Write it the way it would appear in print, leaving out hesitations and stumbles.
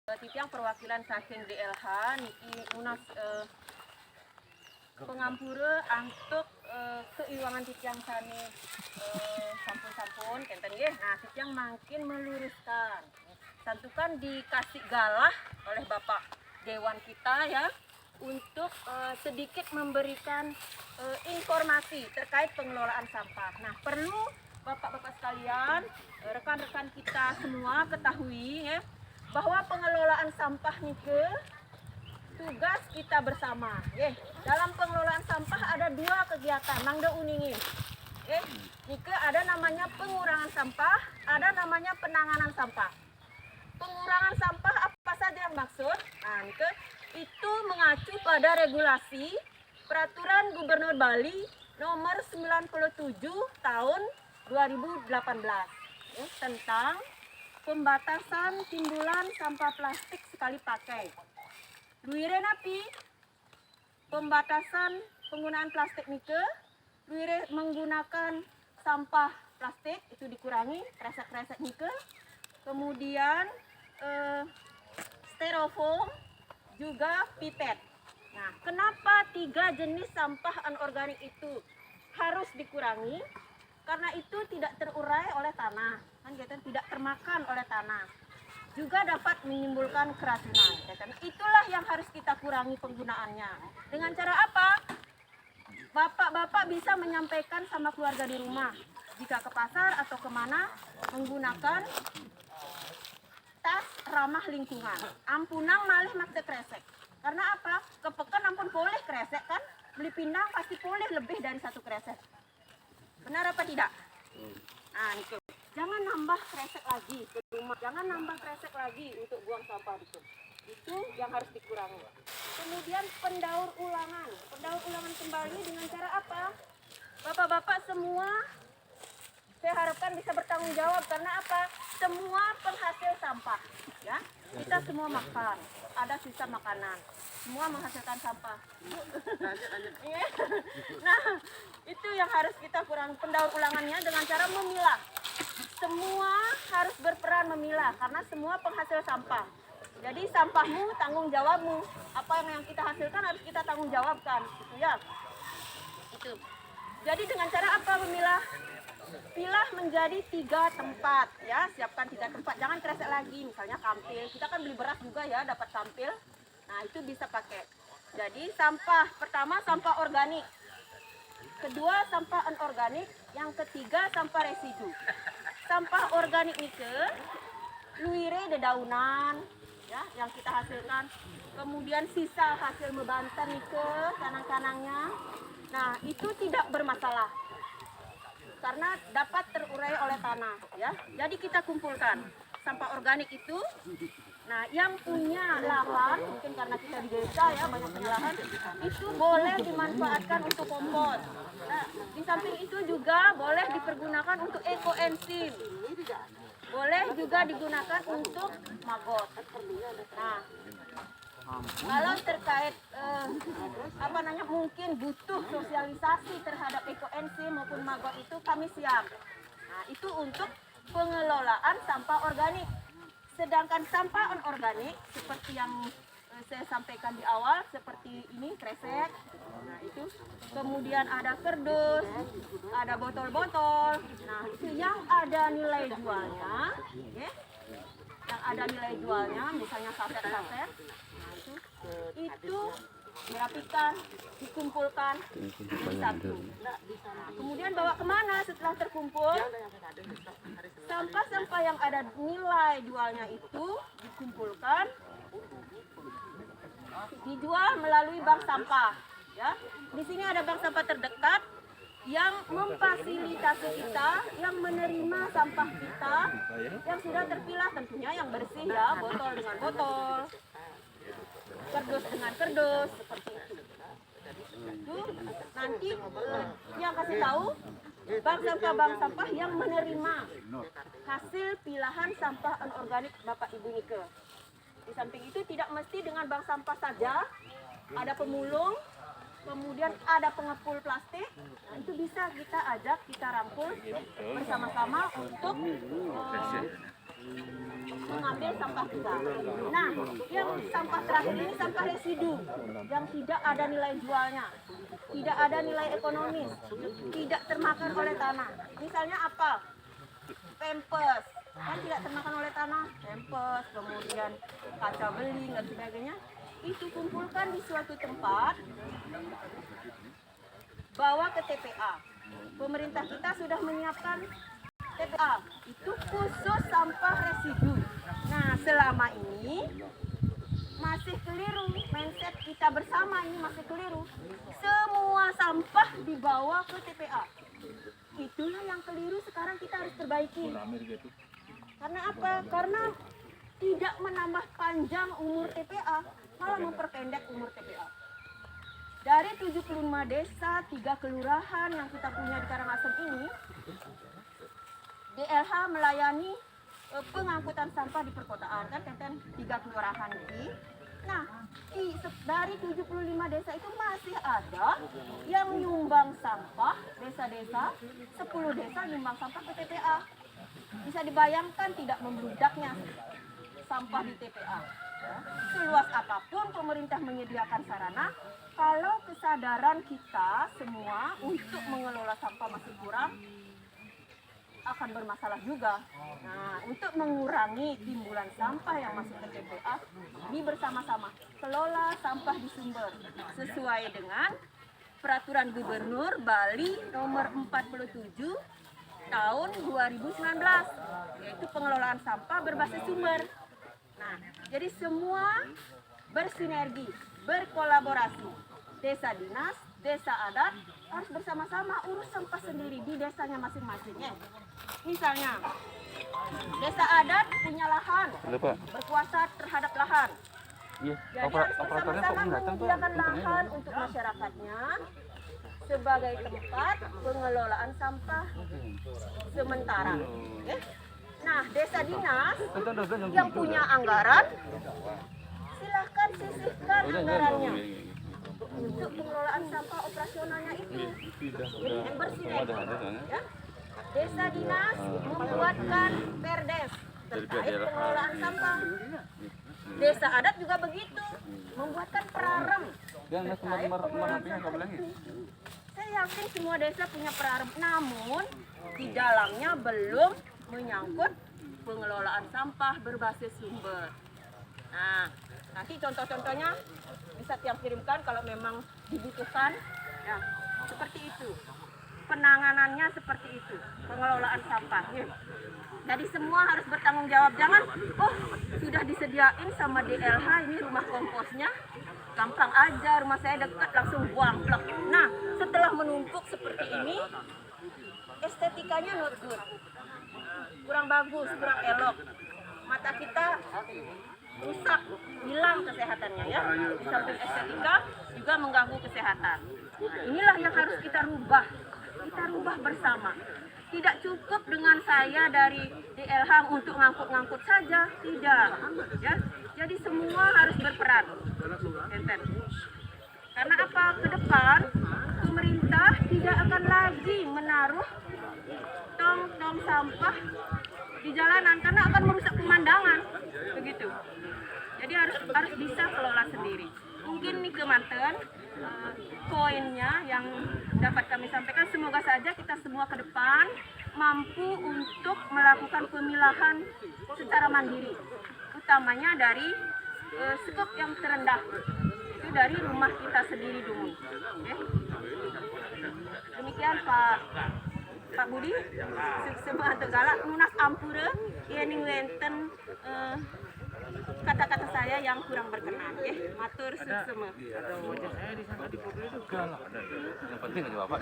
Titiang perwakilan saking DLH niki unas pengampura untuk keuangan titiang sani sampun-sampun kenten nggih. Nah, titiang makin meluruskan. Santukan dikasih galah oleh Bapak Dewan kita ya untuk sedikit memberikan informasi terkait pengelolaan sampah. Nah, perlu Bapak-bapak sekalian, rekan-rekan kita semua ketahui ya bahwa pengelolaan sampah nike tugas kita bersama. Dalam pengelolaan sampah ada dua kegiatan, mangda uningi. Nike ada namanya pengurangan sampah, ada namanya penanganan sampah. Pengurangan sampah apa saja yang maksud? Nah, nike itu mengacu pada regulasi Peraturan Gubernur Bali nomor 97 tahun 2018 tentang pembatasan timbulan sampah plastik sekali pakai. Luire napi pembatasan penggunaan plastik nike, luire menggunakan sampah plastik itu dikurangi, kresek-kresek nike. Kemudian styrofoam juga pipet. Nah, kenapa 3 jenis sampah anorganik itu harus dikurangi? Karena itu tidak terurai oleh tanah, kan gitu, tidak termakan oleh tanah. Juga dapat menimbulkan keracunan. Itulah yang harus kita kurangi penggunaannya. Dengan cara apa? Bapak-bapak bisa menyampaikan sama keluarga di rumah. Jika ke pasar atau kemana, menggunakan tas ramah lingkungan. Ampunang malih maksa kresek. Karena apa? Kepekan ampun boleh kresek kan? Beli pindang pasti boleh lebih dari 1 kresek. Benar apa tidak? Nah, itu. Jangan nambah kresek lagi ke rumah. Jangan nambah kresek lagi untuk buang sampah itu. Itu yang harus dikurangi. Kemudian pendaur ulangan. Pendaur ulangan kembali dengan cara apa? Bapak-bapak semua saya harapkan bisa bertanggung jawab karena apa? Semua penghasil sampah, ya. Kita semua makan, ada sisa makanan. Semua menghasilkan sampah. Nah, itu yang harus kita kurangi pendaur ulangannya dengan cara memilah. Semua harus berperan memilah karena semua penghasil sampah. Jadi sampahmu tanggung jawabmu. Apa yang kita hasilkan harus kita tanggung jawabkan, gitu ya. Itu. Jadi dengan cara apa memilah? Pilah menjadi 3 tempat, ya. Siapkan 3 tempat. Jangan kresek lagi. Misalnya kampil. Kita kan beli beras juga ya, dapat kampil. Nah, itu bisa pakai. Jadi sampah pertama sampah organik. Kedua sampah anorganik, yang ketiga sampah residu. Sampah organik nike luire dedaunan ya yang kita hasilkan. Kemudian sisa hasil mebantan nike kanang-kanangnya. Nah, itu tidak bermasalah. Karena dapat terurai oleh tanah ya. Jadi kita kumpulkan sampah organik itu. Nah, yang punya lahan, mungkin karena kita di desa ya banyak punya lahan, itu boleh dimanfaatkan untuk kompos. Nah, di samping itu juga boleh dipergunakan untuk ekoenzim. Boleh juga digunakan untuk maggot. Nah, kalau terkait mungkin butuh sosialisasi terhadap ekoenzim maupun maggot itu kami siap. Nah, itu untuk pengelolaan sampah organik. Sedangkan sampah anorganik seperti yang saya sampaikan di awal seperti ini kresek. Nah, itu kemudian ada kerdus, ada botol-botol. Nah, itu yang ada nilai jualnya, ya. Yang ada nilai jualnya misalnya saset-saset. Nah, itu dirapikan, dikumpulkan di satu. Nah, kemudian bawa kemana setelah terkumpul? Sampah-sampah yang ada nilai jualnya itu dikumpulkan, dijual melalui bank sampah. Ya, di sini ada bank sampah terdekat yang memfasilitasi kita, yang menerima sampah kita, yang sudah terpilah tentunya yang bersih ya, botol dengan botol, kerdus dengan kerdus, seperti itu. Itu nanti yang kasih tahu bank sampah yang menerima hasil pilahan sampah anorganik Bapak Ibu Nike. Di samping itu tidak mesti dengan bank sampah saja, ada pemulung, kemudian ada pengepul plastik. Nah, itu bisa kita ajak, kita rangkul bersama-sama untuk mengambil sampah kita. Nah, yang sampah terakhir ini sampah residu yang tidak ada nilai jualnya, tidak ada nilai ekonomis, tidak termakan oleh tanah. Misalnya apa? Pampers, kan tidak termakan oleh tanah. Pampers, kemudian kaca beling dan sebagainya. Itu kumpulkan di suatu tempat, bawa ke TPA. Pemerintah kita sudah menyiapkan TPA, itu khusus sampah residu. Nah, selama ini masih keliru, mindset kita bersama ini masih keliru. Semua sampah dibawa ke TPA. Itulah yang keliru, sekarang kita harus perbaiki. Karena apa? Karena tidak menambah panjang umur TPA, malah memperpendek umur TPA. Dari 75 desa, 3 kelurahan yang kita punya di Karangasem ini, DLH melayani pengangkutan sampah di perkotaan, kan 3 kelurahan ini. Nah, dari 75 desa itu masih ada yang nyumbang sampah, desa-desa, 10 desa nyumbang sampah ke TPA. Bisa dibayangkan tidak membludaknya sampah di TPA. Ya. Seluas apapun pemerintah menyediakan sarana, kalau kesadaran kita semua untuk mengelola sampah masih kurang, akan bermasalah juga. Nah, untuk mengurangi timbulan sampah yang masuk ke TPA, ini bersama-sama kelola sampah di sumber sesuai dengan Peraturan Gubernur Bali Nomor 47 Tahun 2019, yaitu pengelolaan sampah berbasis sumber. Nah, jadi semua bersinergi, berkolaborasi. Desa dinas, desa adat harus bersama-sama urus sampah sendiri di desanya masing-masing. Misalnya, desa adat punya lahan, berkuasa terhadap lahan. Jadi harus bersama-sama menyediakan lahan untuk masyarakatnya sebagai tempat pengelolaan sampah sementara. Nah, desa dinas yang punya anggaran, silahkan sisihkan anggarannya untuk pengelolaan sampah operasionalnya itu. Jadi bersinergi. Ya. Desa dinas membuatkan perdes terkait pengelolaan sampah. Desa adat juga begitu, membuatkan prarem terkait pengelolaan sampah itu. Saya yakin semua desa punya prarem, namun di dalamnya belum menyangkut pengelolaan sampah berbasis sumber. Nah, nanti contoh-contohnya bisa tiang kirimkan kalau memang dibutuhkan. Ya, seperti itu. Penanganannya seperti itu, pengelolaan sampah. Jadi semua harus bertanggung jawab. Jangan, sudah disediain sama DLH ini rumah komposnya, gampang aja, rumah saya dekat langsung buang. Nah, setelah menumpuk seperti ini, estetikanya not good, kurang bagus, kurang elok. Mata kita rusak, hilang kesehatannya ya. Di samping estetika juga mengganggu kesehatan. Nah, inilah yang harus kita rubah. Kita rubah bersama. Tidak cukup dengan saya dari DLH untuk ngangkut-ngangkut saja, tidak. Ya, jadi semua harus berperan. Karena apa? Ke depan pemerintah tidak akan lagi menaruh tong-tong sampah di jalanan karena akan merusak pemandangan, begitu. Jadi harus bisa kelola sendiri. Mungkin nih ke Manten, poinnya yang dapat kami sampaikan, semoga saja kita semua ke depan mampu untuk melakukan pemilahan secara mandiri, utamanya dari skop yang terendah, itu dari rumah kita sendiri dulu. Demikian Pak Budi, semua tegala nunas ampura, ini wenten kata-kata saya yang kurang berkenan, matur suksema. Yang penting aja Bapak.